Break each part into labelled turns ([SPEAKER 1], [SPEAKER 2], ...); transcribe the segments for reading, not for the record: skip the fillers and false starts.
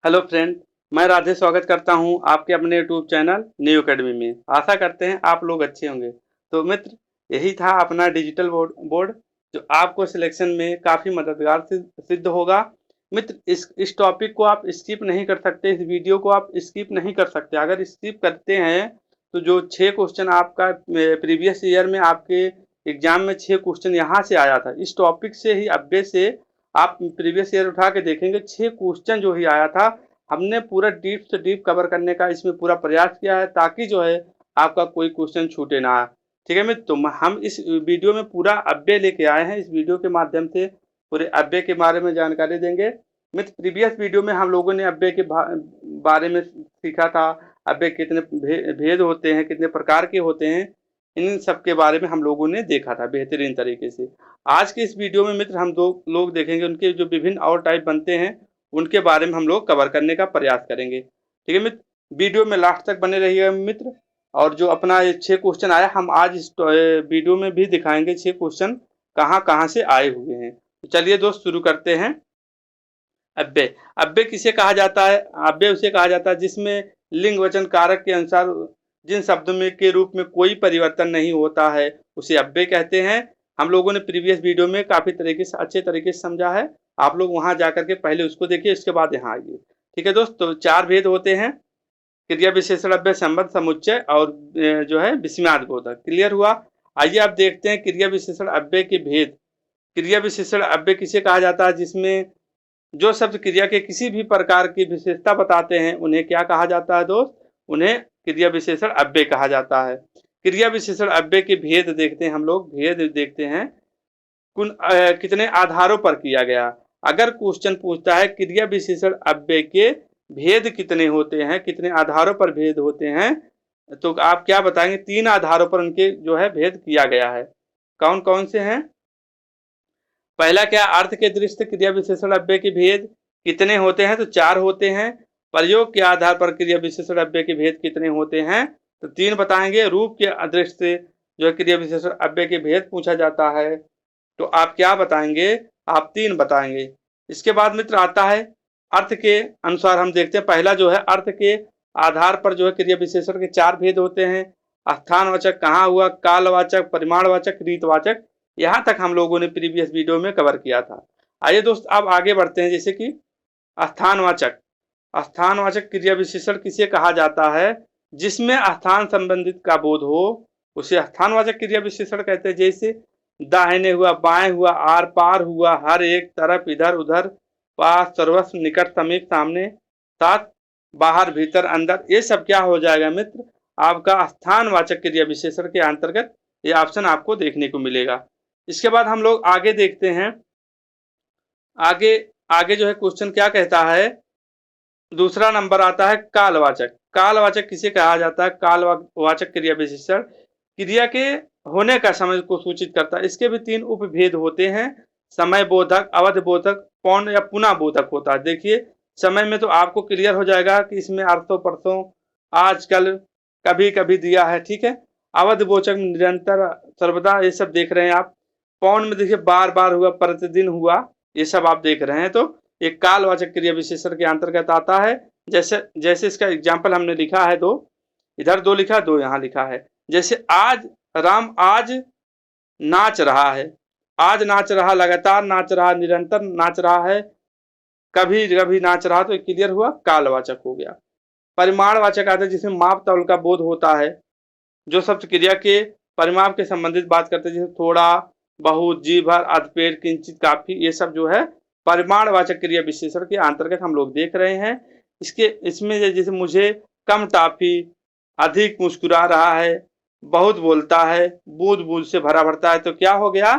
[SPEAKER 1] Hello friend. मैं राधे स्वागत करता हूं आपके अपने यूट्यूब चैनल न्यू एकेडमी में। आशा करते हैं आप लोग अच्छे होंगे। तो मित्र, यही था अपना डिजिटल बोर्ड जो आपको सिलेक्शन में काफ़ी मददगार सिद्ध होगा। मित्र, इस टॉपिक को आप स्किप नहीं कर सकते, इस वीडियो को आप स्किप नहीं कर सकते। अगर स्किप करते हैं तो जो 6 क्वेश्चन आपका प्रीवियस ईयर में आपके एग्जाम में 6 क्वेश्चन यहाँ से आया था, इस टॉपिक से ही अब्बे से आप प्रीवियस ईयर उठा के देखेंगे 6 क्वेश्चन जो ही आया था। हमने पूरा डीप से डीप कवर करने का इसमें पूरा प्रयास किया है ताकि जो है आपका कोई क्वेश्चन छूटे ना। ठीक है मित्र, तो हम इस वीडियो में पूरा अव्यय लेके आए हैं। इस वीडियो के माध्यम से पूरे अव्यय के बारे में जानकारी देंगे। मित्र, प्रीवियस वीडियो में हम लोगों ने अव्यय के बारे में सीखा था। अव्यय कितने भेद होते हैं, कितने प्रकार के होते हैं, इन सब के बारे में हम लोगों ने देखा था बेहतरीन तरीके से। आज के इस वीडियो में मित्र हम दो लोग देखेंगे, उनके जो विभिन्न और टाइप बनते हैं उनके बारे में हम लोग कवर करने का प्रयास करेंगे। ठीक है मित्र, वीडियो में लास्ट तक बने रहिएगा मित्र। और जो अपना ये 6 क्वेश्चन आया, हम आज इस वीडियो में भी दिखाएंगे 6 क्वेश्चन कहाँ कहाँ से आए हुए हैं। तो चलिए दोस्त, शुरू करते हैं। अव्यय अव्यय किसे कहा जाता है? अव्यय उसे कहा जाता है जिसमें लिंग वचन कारक के अनुसार जिन शब्दों में के रूप में कोई परिवर्तन नहीं होता है उसे अव्यय कहते हैं। हम लोगों ने प्रीवियस वीडियो में काफी तरीके से अच्छे तरीके से समझा है। आप लोग वहां जाकर के पहले उसको देखिए, इसके बाद यहाँ आइए। ठीक है दोस्त, तो 4 भेद होते हैं: क्रिया विशेषण अव्यय, संबंध, समुच्चय और जो है विस्मयादि बोधक। क्लियर हुआ? आइए आप देखते हैं क्रिया विशेषण अव्यय के भेद। क्रिया विशेषण अव्यय किसे कहा जाता है? जिसमें जो शब्द क्रिया के किसी भी प्रकार की विशेषता बताते हैं उन्हें क्या कहा जाता है दोस्त? उन्हें क्रिया विशेषण अव्यय कहा जाता है। क्रिया विशेषण अव्यय के भेद देखते हैं, हम लोग भेद देखते हैं कितने आधारों पर किया गया। अगर क्वेश्चन पूछता है क्रिया विशेषण अव्यय के भेद कितने होते हैं, कितने आधारों पर भेद होते हैं, तो आप क्या बताएंगे? 3 आधारों पर उनके जो है भेद किया गया है। कौन कौन से हैं? पहला क्या? अर्थ के दृष्टि क्रिया विशेषण अव्यय के भेद कितने होते हैं? तो 4 होते हैं। प्रयोग के आधार पर क्रिया विशेषण अव्यय के भेद कितने होते हैं? तो 3 बताएंगे। रूप के दृष्टि से जो है क्रिया विशेषण अव्यय के भेद पूछा जाता है, तो आप क्या बताएंगे? आप 3 बताएंगे। इसके बाद मित्र आता है अर्थ के अनुसार। हम देखते हैं पहला जो है अर्थ के आधार पर जो है क्रिया विशेषण के 4 भेद होते हैं: स्थानवाचक, कहाँ हुआ, कालवाचक, परिमाणवाचक, रीतवाचक। यहाँ तक हम लोगों ने प्रीवियस वीडियो में कवर किया था। आइए दोस्त, अब आगे बढ़ते हैं। जैसे कि स्थानवाचक। स्थानवाचक क्रिया विशेषण किसे कहा जाता है? जिसमें स्थान संबंधित का बोध हो उसे स्थानवाचक क्रिया विशेषण कहते हैं। जैसे दाहिने हुआ, बाएं हुआ, आर पार हुआ, हर एक तरफ, इधर उधर, पास, सर्वस्व, निकट, समीप, सामने, साथ, बाहर, भीतर, अंदर। ये सब क्या हो जाएगा मित्र? आपका स्थानवाचक क्रिया विशेषण के अंतर्गत ये ऑप्शन आपको देखने को मिलेगा। इसके बाद हम लोग आगे देखते हैं। आगे आगे जो है क्वेश्चन क्या कहता है? दूसरा नंबर आता है कालवाचक। कालवाचक किसे कहा जाता है? कालवाचक क्रिया विशेषण क्रिया के होने का समय को सूचित करता है। इसके भी 3 उपभेद होते हैं: समय बोधक, अवधि बोधक, पौन या पुनः बोधक होता है। देखिए, समय में तो आपको क्लियर हो जाएगा कि इसमें अर्थों, परसों, आजकल, कभी कभी दिया है। ठीक है। अवधि बोधक निरंतर, सर्वदा, ये सब देख रहे हैं आप। पौन में देखिए बार बार हुआ, प्रतिदिन हुआ, ये सब आप देख रहे हैं। तो एक कालवाचक क्रिया विशेषण के अंतर्गत आता है। जैसे जैसे इसका एग्जाम्पल हमने लिखा है, 2 इधर, 2 लिखा, 2 यहाँ लिखा है। जैसे आज राम आज नाच रहा है। आज नाच रहा, लगातार नाच रहा, निरंतर नाच रहा है, कभी कभी नाच रहा, तो क्लियर हुआ, कालवाचक हो गया। परिमाणवाचक आता है जिसमें माप तौल का बोध होता है। जो शब्द क्रिया के परिमाप के संबंधित बात करते हैं, जैसे थोड़ा, बहुत, जी भर, अधपेट, किंचित, काफी, ये सब जो है परिमाणवाचक क्रिया विशेषण के अंतर्गत हम लोग देख रहे हैं। इसमें जैसे मुझे कम टाफी, अधिक मुस्कुरा रहा है, बहुत बोलता है, बूंद बूंद से भरा भरता है, तो क्या हो गया?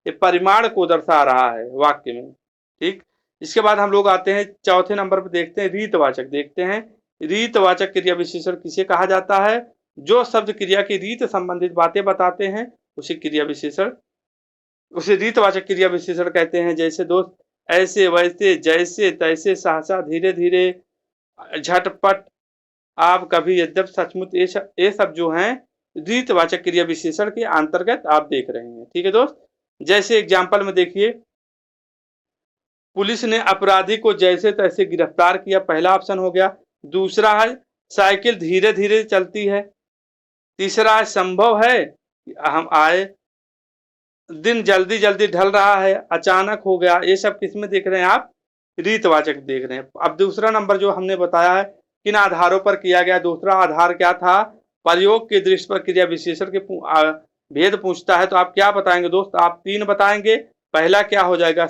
[SPEAKER 1] ये परिमाण को दर्शा रहा है वाक्य में। ठीक। इसके बाद हम लोग आते हैं चौथे नंबर पर, देखते हैं रीतवाचक। देखते हैं रीतवाचक क्रिया विशेषण किसे कहा जाता है? जो शब्द क्रिया की रीत संबंधित बातें बताते हैं उसे क्रिया विशेषण, उसे रीतवाचक क्रिया विशेषण कहते हैं। जैसे दोस्त, ऐसे, वैसे, जैसे, तैसे, सहसा, धीरे धीरे, झटपट, आप, कभी, यद्यप, सचमुच, ये सब जो हैं रीतवाचक क्रिया विशेषण के अंतर्गत आप देख रहे हैं। ठीक है दोस्त। जैसे एग्जाम्पल में देखिए, पुलिस ने अपराधी को जैसे तैसे गिरफ्तार किया, पहला ऑप्शन हो गया। दूसरा है साइकिल धीरे धीरे चलती है। तीसरा है संभव है कि हम आए दिन जल्दी जल्दी ढल रहा है, अचानक हो गया। ये सब किस में देख रहे हैं आप? रीतवाचक देख रहे हैं। अब दूसरा नंबर जो हमने बताया है किन आधारों पर किया गया, दूसरा आधार क्या था? प्रयोग की दृष्टि पर क्रिया विशेषण के भेद पूछता है। तो आप क्या बताएंगे दोस्त? आप 3 बताएंगे। पहला क्या हो जाएगा?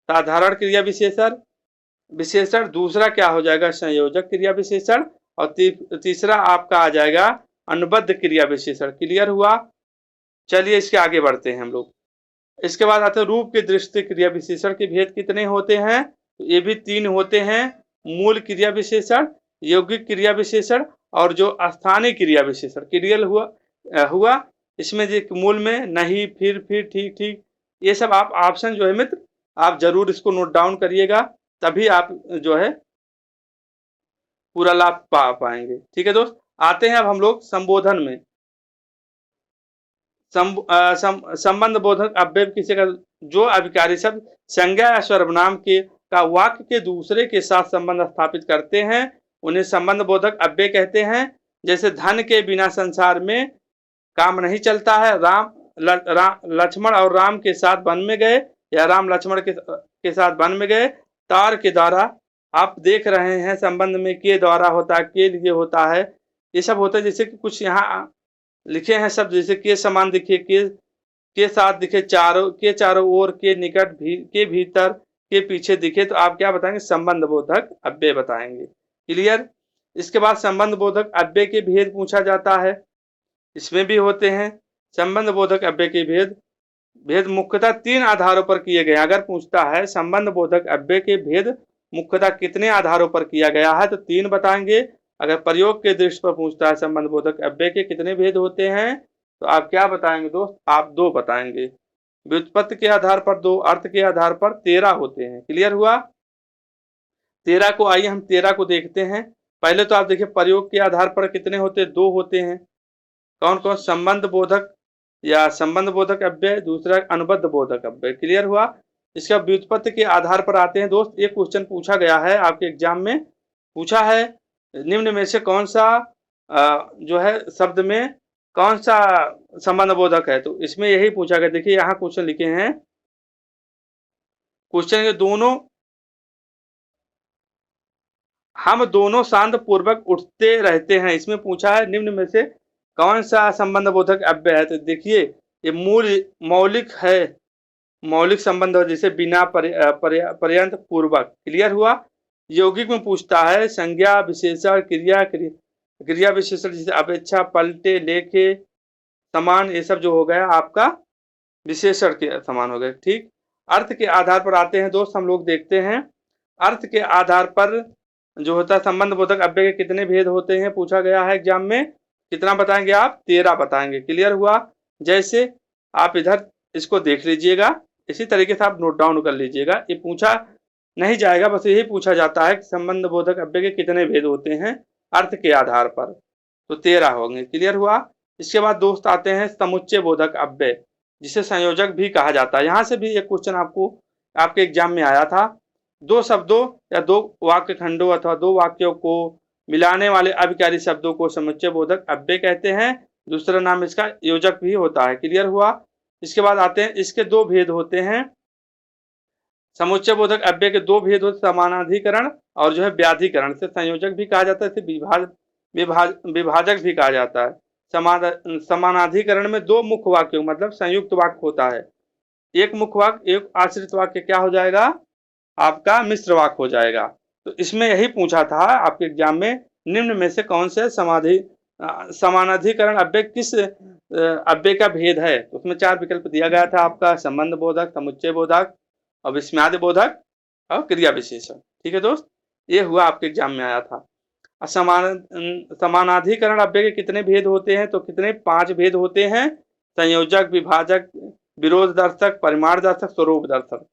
[SPEAKER 1] साधारण क्रिया विशेषण विशेषण। दूसरा क्या हो जाएगा? संयोजक क्रिया विशेषण। और तीसरा आपका आ जाएगा अनुबद्ध क्रिया विशेषण। क्लियर हुआ? चलिए इसके आगे बढ़ते हैं हम लोग। इसके बाद आते हैं रूप की दृष्टि क्रिया विशेषण के भेद कितने होते हैं? तो ये भी 3 होते हैं। मूल क्रिया विशेषण, यौगिक क्रिया विशेषण और जो स्थानीय क्रिया विशेषण। क्लियर हुआ? इसमें जो मूल में नहीं, फिर, ठीक ठीक, ये सब आप ऑप्शन जो है मित्र आप जरूर इसको नोट डाउन करिएगा, तभी आप जो है पूरा लाभ पा पाएंगे। ठीक है दोस्त, आते हैं अब हम लोग संबोधन में। संबंध बोधक अव्यय किसी का जो अभिकारी शब्द संज्ञा या सर्वनाम के का वाक्य के दूसरे के साथ संबंध स्थापित करते हैं उन्हें संबंध बोधक अव्यय कहते हैं। जैसे धन के बिना संसार में काम नहीं चलता है। लक्ष्मण और राम के साथ वन में गए, या राम लक्ष्मण के साथ वन में गए। तार के द्वारा आप देख रहे हैं संबंध में के द्वारा होता है, के लिए होता है, ये सब होता है। जैसे कि कुछ यहाँ लिखे हैं शब्द, जैसे के समान दिखे, के साथ दिखे, चारों ओर, के निकट भी, के भीतर, के पीछे दिखे, तो आप क्या बताएंगे? संबंध बोधक अव्यय बताएंगे। क्लियर? इसके बाद संबंध बोधक अव्यय के भेद पूछा जाता है। इसमें भी होते हैं संबंध बोधक अव्यय के भेद मुख्यतः 3 आधारों पर किए गए। अगर पूछता है संबंध बोधक अव्यय के भेद मुख्यतः कितने आधारों पर किया गया है, तो 3 बताएंगे। अगर प्रयोग के दृष्टि पर पूछता है संबंध बोधक अव्यय के कितने भेद होते हैं, तो आप क्या बताएंगे दोस्त? आप 2 बताएंगे। व्युत्पत्ति के आधार पर 2, अर्थ के आधार पर 13 होते हैं। क्लियर हुआ? 13 को आइए हम 13 को देखते हैं। पहले तो आप देखिए प्रयोग के आधार पर कितने होते हैं? 2 होते हैं। कौन कौन? संबंध बोधक या संबंध बोधक अव्यय, दूसरा अनुबद्ध बोधक अव्यय। क्लियर हुआ? इसका व्युत्पत्ति के आधार पर आते हैं दोस्त। एक क्वेश्चन पूछा गया है आपके एग्जाम में, पूछा है निम्न में से कौन सा जो है शब्द में कौन सा संबंध बोधक है? तो इसमें यही पूछा गया। देखिए यहाँ क्वेश्चन लिखे हैं, क्वेश्चन के दोनों हम दोनों शांत पूर्वक उठते रहते हैं, इसमें पूछा है निम्न में से कौन सा संबंध बोधक अव्यय है? तो देखिए ये मौलिक है, मौलिक संबंध हो, जैसे बिना पर्यंत पूर्वक। क्लियर हुआ? यौगिक में पूछता है संज्ञा विशेषण क्रिया विशेषण, जैसे अपेक्षा, पलटे, लेखे, समान, ये सब जो हो गया आपका विशेषण के समान हो गए। ठीक। अर्थ के आधार पर आते हैं दोस्त, हम लोग देखते हैं अर्थ के आधार पर जो होता है संबंध बोधक अव्यय के कितने भेद होते हैं, पूछा गया है एग्जाम में। कितना बताएंगे आप? 13 बताएंगे। क्लियर हुआ? जैसे आप इधर इसको देख लीजिएगा, इसी तरीके से आप नोट डाउन कर लीजिएगा। ये पूछा नहीं जाएगा, बस यही पूछा जाता है कि संबंध बोधक अव्यय के कितने भेद होते हैं अर्थ के आधार पर, तो 13 होंगे। क्लियर हुआ? इसके बाद दोस्त आते हैं समुच्चय बोधक अव्यय, जिसे संयोजक भी कहा जाता है। यहाँ से भी एक क्वेश्चन आपको आपके एग्जाम में आया था। 2 शब्दों या 2 वाक्य खंडों अथवा 2 वाक्यों को मिलाने वाले अभिकारी शब्दों को समुच्चय बोधक अव्यय कहते हैं। दूसरा नाम इसका योजक भी होता है। क्लियर हुआ? इसके बाद आते हैं, इसके 2 भेद होते हैं। समुच्चय बोधक अव्यय के 2 भेद होते, समानाधिकरण और जो है व्याधिकरण। से संयोजक भी कहा जाता है, इसे विभाजक भी कहा जाता है। समानाधिकरण में 2 मुख्य वाक्यों मतलब संयुक्त वाक्य होता है। एक मुख्य वाक्य, एक आश्रित वाक्य क्या हो जाएगा? आपका मिश्र वाक्य हो जाएगा। तो इसमें यही पूछा था आपके एग्जाम में, निम्न में से कौन से समानाधिकरण अव्यय किस अव्यय का भेद है? तो उसमें 4 विकल्प दिया गया था आपका, संबंध बोधक, समुच्चय बोधक और विस्मयादि बोधक और क्रिया विशेषण। ठीक है दोस्त, ये हुआ आपके एग्जाम में आया था। समानाधिकरण अव्यय के कितने भेद होते हैं? तो कितने? 5 भेद होते हैं। संयोजक, विभाजक, विरोध दर्शक, परिमाण दर्शक, स्वरूप दर्शक।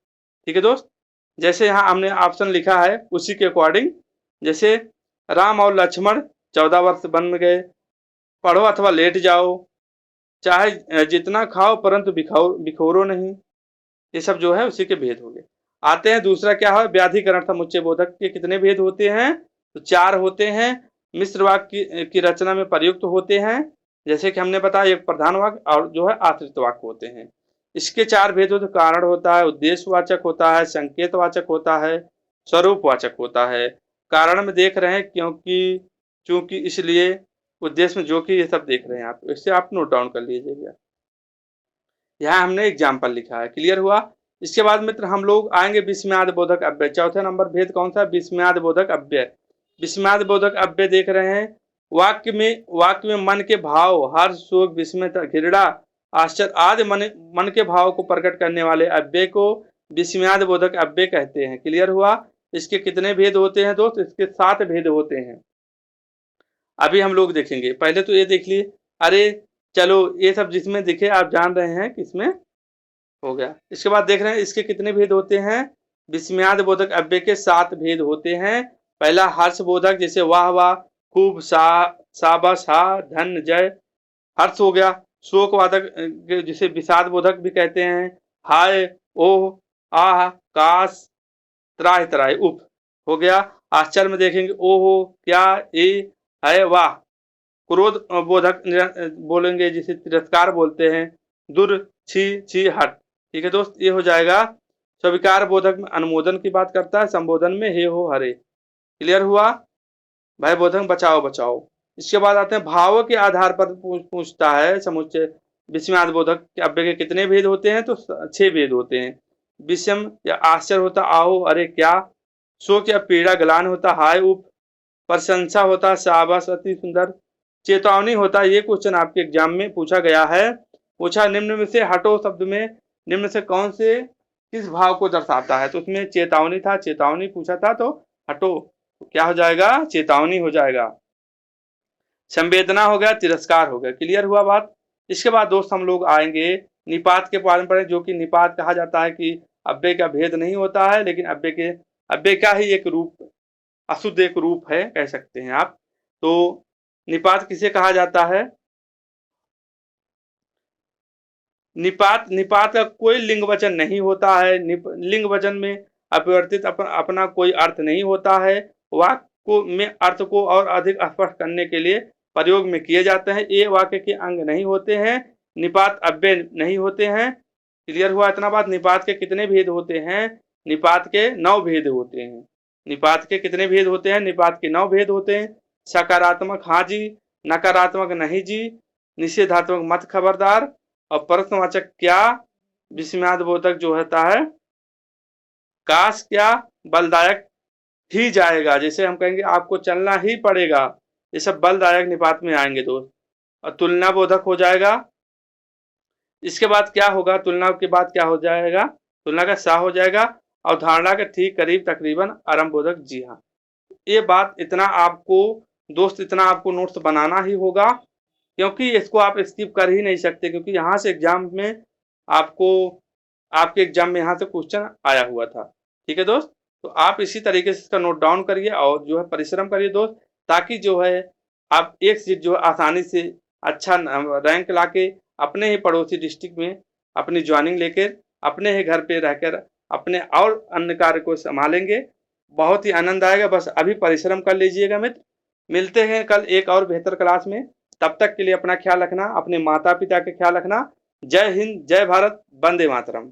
[SPEAKER 1] ठीक है दोस्त, जैसे यहाँ हमने ऑप्शन लिखा है उसी के अकॉर्डिंग, जैसे राम और लक्ष्मण 14 वर्ष वन में गए, पढ़ो अथवा लेट जाओ, चाहे जितना खाओ परंतु बिखोरो नहीं, ये सब जो है उसी के भेद हो गए। आते हैं। दूसरा क्या है, व्याधिकरण समुच्चय बोधक के कितने भेद होते हैं, तो 4 होते हैं। मिश्र वाक्य की रचना में प्रयुक्त होते हैं, जैसे कि हमने बताया एक प्रधान वाक्य और जो है आश्रित वाक्य होते हैं। इसके 4 भेद होते, कारण होता है, उद्देश्यवाचक होता है, संकेतवाचक होता है, स्वरूपवाचक होता है। कारण में देख रहे हैं क्योंकि चूंकि इसलिए, उद्देश्य में जो कि, ये सब देख रहे हैं आप, इससे आप नोट डाउन कर लीजिएगा। यहाँ हमने एग्जाम्पल लिखा है, क्लियर हुआ। इसके बाद मित्र हम लोग आएंगे विस्मयादि बोधक अव्यय। चौथे नंबर भेद कौन सा, विस्मयादि बोधक अव्यय। विस्मयादि बोधक अव्यय देख रहे हैं, वाक्य में मन के भाव, हर्ष, शोक, विस्मय, घृणा, आश्चर्य आदि मन के भाव को प्रकट करने वाले अव्यय को विस्मयादि बोधक अव्यय कहते हैं। क्लियर हुआ। इसके कितने भेद होते हैं दोस्त, इसके 7 भेद होते हैं। अभी हम लोग देखेंगे, पहले तो ये देख लिए, अरे चलो ये सब जिसमें दिखे आप जान रहे हैं किसमें हो गया। इसके बाद देख रहे हैं इसके कितने भेद होते हैं, विस्मयादि बोधक अव्यय के 7 भेद होते हैं। पहला हर्ष बोधक, जैसे वाह वाह, खूब, शाबाश, हा, धन, जय, हर्ष हो गया। शोक वादक जिसे विषाद बोधक भी कहते हैं, हाय, ओह, आह, काश, त्राहि त्राहि, उफ हो गया। आश्चर्य में देखेंगे, ओहो, क्या, ए, है, वाह। क्रोध बोधक बोलेंगे जिसे तिरस्कार बोलते हैं, दुर, छी, छी, हट। ठीक है दोस्त, ये हो जाएगा। स्वीकार बोधक में अनुमोदन की बात करता है, संबोधन में हे हो हरे। क्लियर हुआ। भय बोधक बचाओ बचाओ। इसके बाद आते हैं भाव के आधार पर पूछता है समुच्चय विस्मयादि बोधक के अव्यय के कितने भेद होते हैं, तो 6 भेद होते हैं। विषम या आश्चर्य होता आहो, अरे क्या। शोक या पीड़ा गलान होता हाय, उप। प्रशंसा होता शाबाश, अति सुंदर। चेतावनी होता, ये क्वेश्चन आपके एग्जाम में पूछा गया है, पूछा निम्न में से हटो शब्द में निम्न से कौन से किस भाव को दर्शाता है, तो उसमें चेतावनी था, चेतावनी पूछा था, तो हटो तो क्या हो जाएगा, चेतावनी हो जाएगा। संवेदना हो गया, तिरस्कार हो गया। क्लियर हुआ बात। इसके बाद दोस्त हम लोग आएंगे निपात के पारंपरिक, जो कि निपात कहा जाता है कि अव्यय का भेद नहीं होता है, लेकिन अव्यय का ही एक रूप, अशुद्ध एक रूप है कह सकते हैं आप। तो निपात किसे कहा जाता है, निपात का कोई लिंग वचन नहीं होता है। लिंग वचन में अपरिवर्तित अपना कोई अर्थ नहीं होता है। वाक्य में अर्थ को और अधिक स्पष्ट करने के लिए प्रयोग में किए जाते हैं। ये वाक्य के अंग नहीं होते हैं, निपात अव्यय नहीं होते हैं। क्लियर हुआ इतना बात। निपात के कितने भेद होते हैं, निपात के 9 भेद होते हैं। निपात के कितने भेद होते हैं, निपात के 9 भेद होते हैं। सकारात्मक हाँ जी, नकारात्मक नहीं जी, निषेधात्मक मत खबरदार, और प्रश्नवाचक क्या, विस्मयादि बोधक जो होता है काश, क्या, बलदायक ही जाएगा, जैसे हम कहेंगे आपको चलना ही पड़ेगा, ये सब बलदायक निपात में आएंगे दोस्त। और तुलना बोधक हो जाएगा। इसके बाद क्या होगा, तुलना के बाद क्या हो जाएगा, तुलना का सा हो जाएगा। अवधारणा के ठीक करीब तकरीबन आरंभ बोधक जी हाँ। ये बात इतना आपको दोस्त, इतना आपको नोट्स बनाना ही होगा, क्योंकि इसको आप स्किप कर ही नहीं सकते, क्योंकि यहाँ से एग्जाम में आपको, आपके एग्जाम में यहाँ से क्वेश्चन आया हुआ था। ठीक है दोस्त, तो आप इसी तरीके से इसका नोट डाउन करिए और जो है परिश्रम करिए दोस्त, ताकि जो है आप एक सीट जो है आसानी से अच्छा रैंक लाके अपने ही पड़ोसी डिस्ट्रिक्ट में अपनी ज्वाइनिंग लेकर अपने ही घर पे रहकर अपने और अन्य कार्य को संभालेंगे। बहुत ही आनंद आएगा, बस अभी परिश्रम कर लीजिएगा मित्र। मिलते हैं कल एक और बेहतर क्लास में, तब तक के लिए अपना ख्याल रखना, अपने माता पिता का ख्याल रखना। जय हिंद, जय भारत, वंदे मातरम।